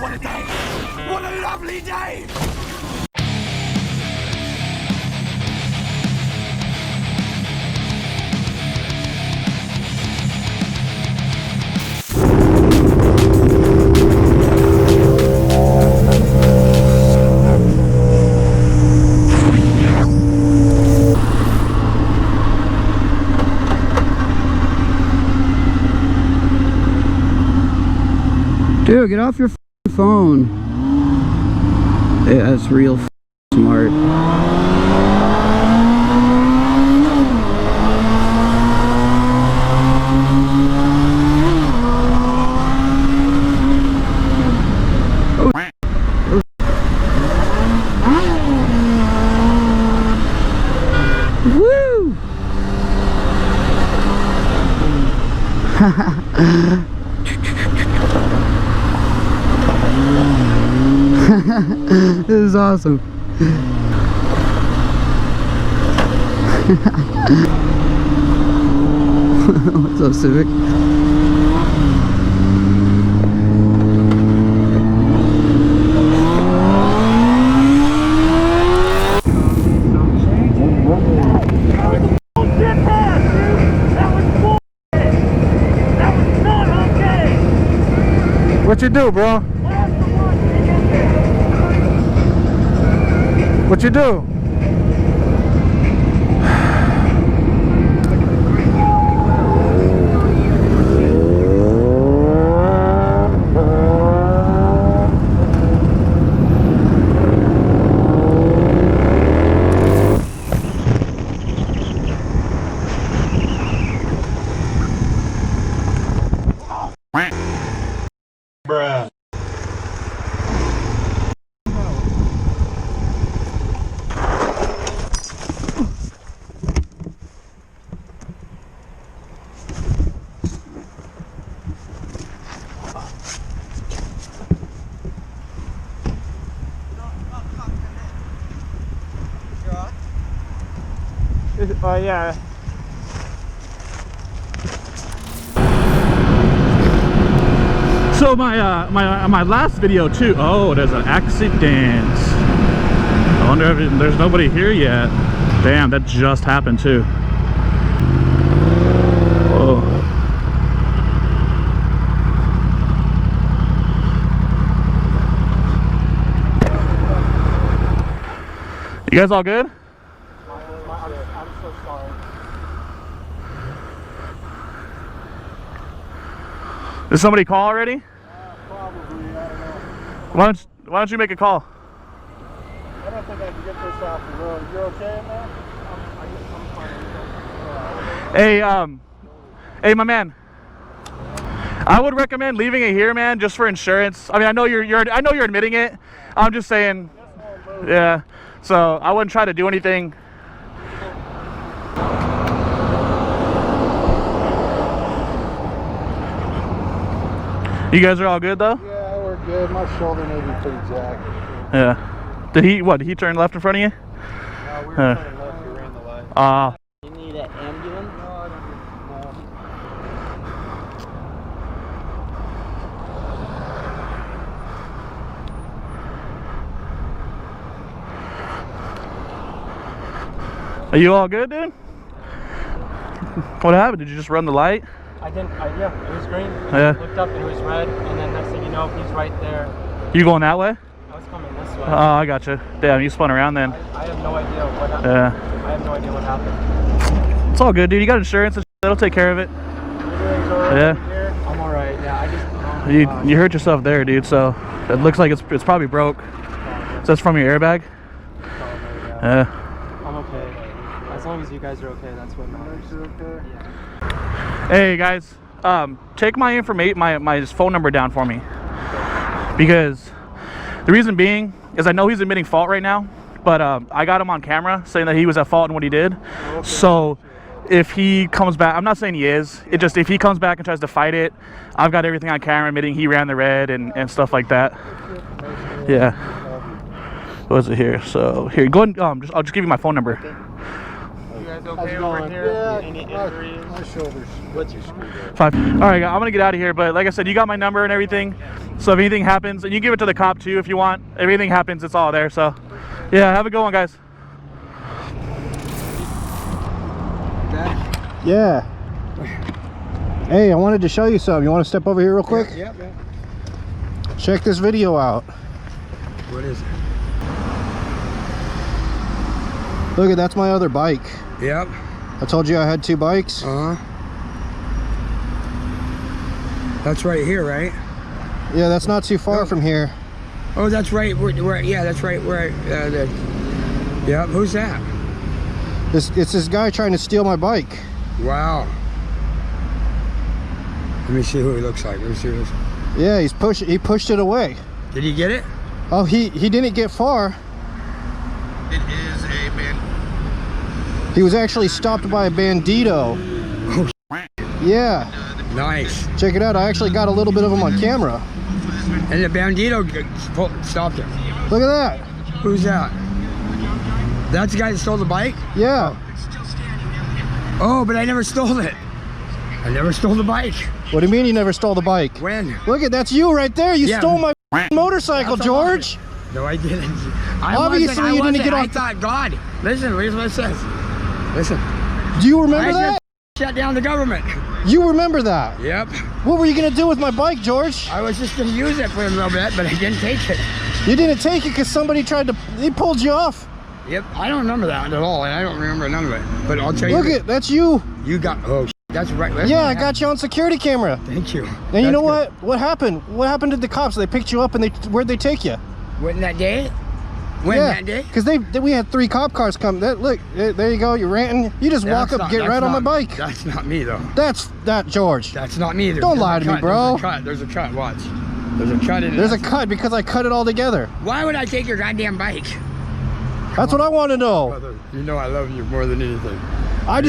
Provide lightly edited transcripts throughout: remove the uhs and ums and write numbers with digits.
What a day! What a lovely day! Dude, get off your phone. Yeah, that's real smart. Woo! This is awesome. What's up, Civic? What you do, bro? What you do? Bruh. Yeah. So my last video too. Oh, there's an accident. I wonder if there's nobody here yet. Damn, that just happened too. Whoa. You guys all good? I'm so sorry. Did somebody call already? Probably, I don't know. Why don't you make a call? I don't think I can get this off the road. You're okay, man? I'm fine. Hey, my man. I would recommend leaving it here, man, just for insurance. I mean, I know you're admitting it. I'm just saying, yeah. So I wouldn't try to do anything. You guys are all good though? Yeah, we're good. My shoulder may be pretty jacked. Yeah. Did he turn left in front of you? No, we were turning left. We ran the light. You need an ambulance? No, I don't need, Are you all good, dude? What happened? Did you just run the light? I didn't, yeah, it was green. Yeah. I looked up and it was red, and then next thing you know, he's right there. You going that way? I was coming this way. Oh, I gotcha. Damn, you spun around then. I have no idea what happened. Yeah. I have no idea what happened. It's all good, dude. You got insurance. That'll take care of it. Everything's alright Yeah. here. I'm alright, yeah. I just, You hurt yourself there, dude. So it looks like it's probably broke. So that's from your airbag. Yeah. I'm okay. As long as you guys are okay, that's what matters. okay? Yeah. Hey guys, take my information, my phone number down for me, because the reason being is I know he's admitting fault right now, but I got him on camera saying that he was at fault in what he did. Okay. So if he comes back, I'm not saying he is, it just, if he comes back and tries to fight it, I've got everything on camera admitting he ran the red and stuff like that. Yeah. What is it here? So here, go ahead, I'll just give you my phone number. You guys How's it going? Yeah, any injuries? My shoulders. What's your screwdriver? 5. All right, I'm gonna get out of here. But like I said, you got my number and everything. So if anything happens, and you give it to the cop too if you want. If anything happens, it's all there. So yeah, have a good one, guys. Yeah. Hey, I wanted to show you something. You want to step over here real quick? Yeah. Check this video out. What is it? Look at that's my other bike. Yep. I told you I had 2 bikes. That's right here, right? Yeah, that's not too far from here. Oh, that's right. Yeah, that's right. Yep. Who's that? It's this guy trying to steal my bike. Wow. Let me see who he looks like. Let me see who he looks like. Yeah, he pushed it away. Did he get it? Oh, he didn't get far. It is a man. He was actually stopped by a bandito. Oh, yeah. nice. Check it out. I actually got a little bit of him on camera. And the bandito stopped him. Look at that. Who's that? That's the guy that stole the bike? Yeah. Oh, but I never stole it. I never stole the bike. What do you mean you never stole the bike? When? Look at that's you right there. You Yeah. stole my motorcycle, That's George. No, I didn't. Obviously, you didn't get I off. thought, God, listen, here's what it says. Listen. Do you remember I that? just shut down the government. You remember that? Yep. What were you gonna do with my bike, George? I was just going to use it for a little bit, but I didn't take it. You didn't take it because somebody tried to. He pulled you off. Yep. I don't remember that at all, and I don't remember none of it. But I'll tell you. Look at that's you. You got. Oh, that's right. That's Yeah, what I got you on security camera. Thank you. And you know That's what? What happened? What happened to the cops? They picked you up and where'd they take you? good. When that day? When Yeah, that day? because we had 3 cop cars come. Look, there you go. You're ranting. You just walk up, get right on my bike. That's not me though. That's not George. That's not me. Don't lie to me, bro. There's a cut. Watch. There's a cut in it. There's a cut because I cut it all together. Why would I take your goddamn bike? That's what I want to know. Brother, you know I love you more than anything. I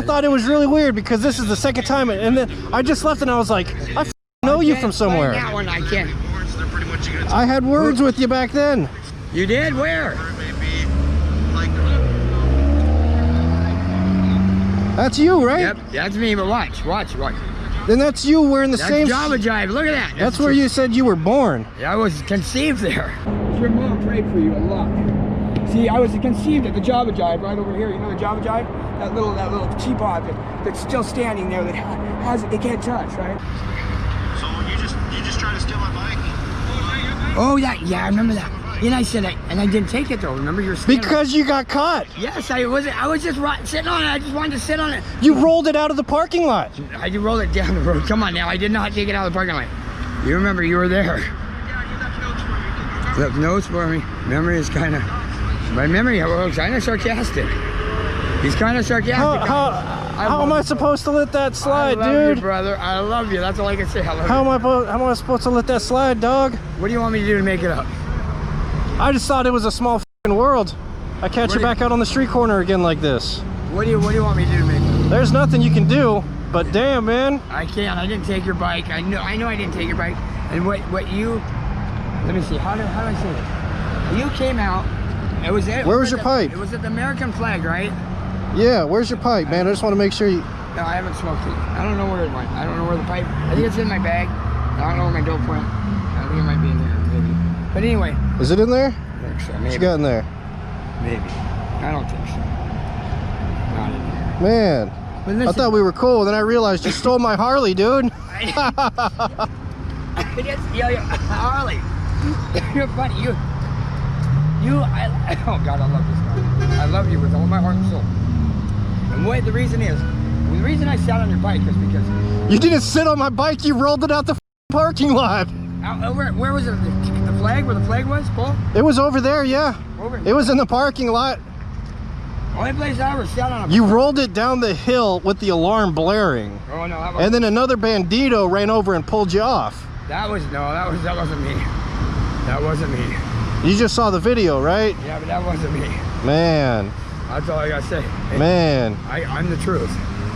thought it was really weird because this is the second time, and then I just left and I was like, I know you from somewhere. That one I can't. They're pretty much gonna I had words with you back then. You did? Where? maybe like That's you, right? Yep, that's me. But watch. Then that's you wearing the That's same. Java Jive. Look at that. That's where you said you were born. Yeah, I was conceived there. Your mom prayed for you a lot. See, I was conceived at the Java Jive right over here. You know the Java Jive? That little teapot that's still standing there that it can't touch, right? so you just try to steal my bike. Oh yeah, I remember that. And I said, and I didn't take it though. Remember you were standing. Because you got caught. Yes, I was just sitting on it. I just wanted to sit on it. You rolled it out of the parking lot. I did roll it down the road. Come on now, I did not take it out of the parking lot. You remember you were there. Left notes for me. Memory is kind of. My memory was kind of sarcastic. He's kind of sarcastic. How am I supposed to let that slide, I love dude? you, brother. I love you. That's all I can say. I love How you. am I supposed to let that slide, dog? What do you want me to do to make it up? I just thought it was a small f***ing world. I catch you back out on the street corner again like this. What do you want me to do to make it up? There's nothing you can do, but damn, man. I can't. I didn't take your bike. I know I didn't take your bike. And what you? Let me see. How do I say this? You came out. It was there. Where was your pipe? It was at the American flag, right? Yeah, where's your pipe, man? I just want to make sure you... No, I haven't smoked it. I don't know where it went. I don't know where the pipe. I think it's in my bag. I don't know where my dope went. I think it might be in there, maybe. But anyway. Is it in there? I think so. Maybe. What you got in there? Maybe. I don't think so. Not in there. Man, But listen, I thought we were cool, then I realized you stole my Harley, dude. Harley. You're funny. Oh God, I love this guy. I love you with all my heart and soul. And the reason I sat on your bike is because You didn't sit on my bike, you rolled it out the parking lot. where was it? The flag? Where the flag was, Paul? It was over there, yeah. Over. It was in the parking lot. Only place I ever sat on a You rolled it down the hill with the alarm blaring. Oh no, And then another bandito ran over and pulled you off. that wasn't me. That wasn't me. You just saw the video, right? Yeah, but that wasn't me. Man, That's all I gotta say. Hey, man. I'm the truth.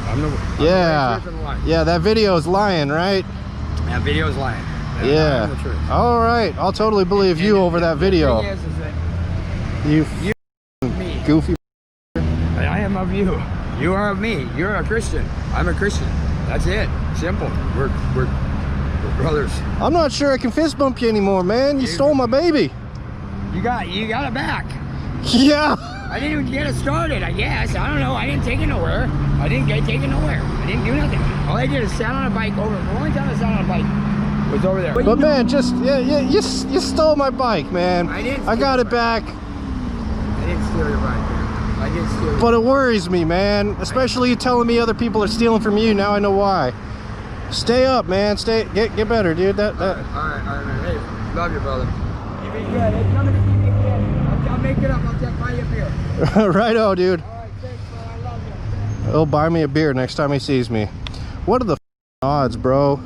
I'm the Yeah. truth and the lie. Yeah, that video's lying, right? That video's lying. Yeah. I'm the truth. All right, I'll totally believe you over that video. The thing is that You me. goofy. And I am of you. You are of me. You're a Christian. I'm a Christian. That's it. Simple. We're brothers. I'm not sure I can fist bump you anymore, man. You stole my baby. You got it back. Yeah. I didn't even get it started, I guess. I don't know. I didn't take it nowhere. I didn't get taken nowhere. I didn't do nothing. All I did is sat on a bike over. The only time I sat on a bike was over there. But man, just you stole my bike, man. I didn't. I got it back. I didn't steal your bike, man. I did steal your But it worries me, man. Especially you telling me other people are stealing from you. Now I know why. Stay up, man. Get better, dude. All right, man. Hey, love you, brother. You be good. Hey, come and see me again. I'll make it up. I'll buy you a beer. Righto, dude. All right, thanks, man. I love you. He'll buy me a beer next time he sees me. What are the odds, bro?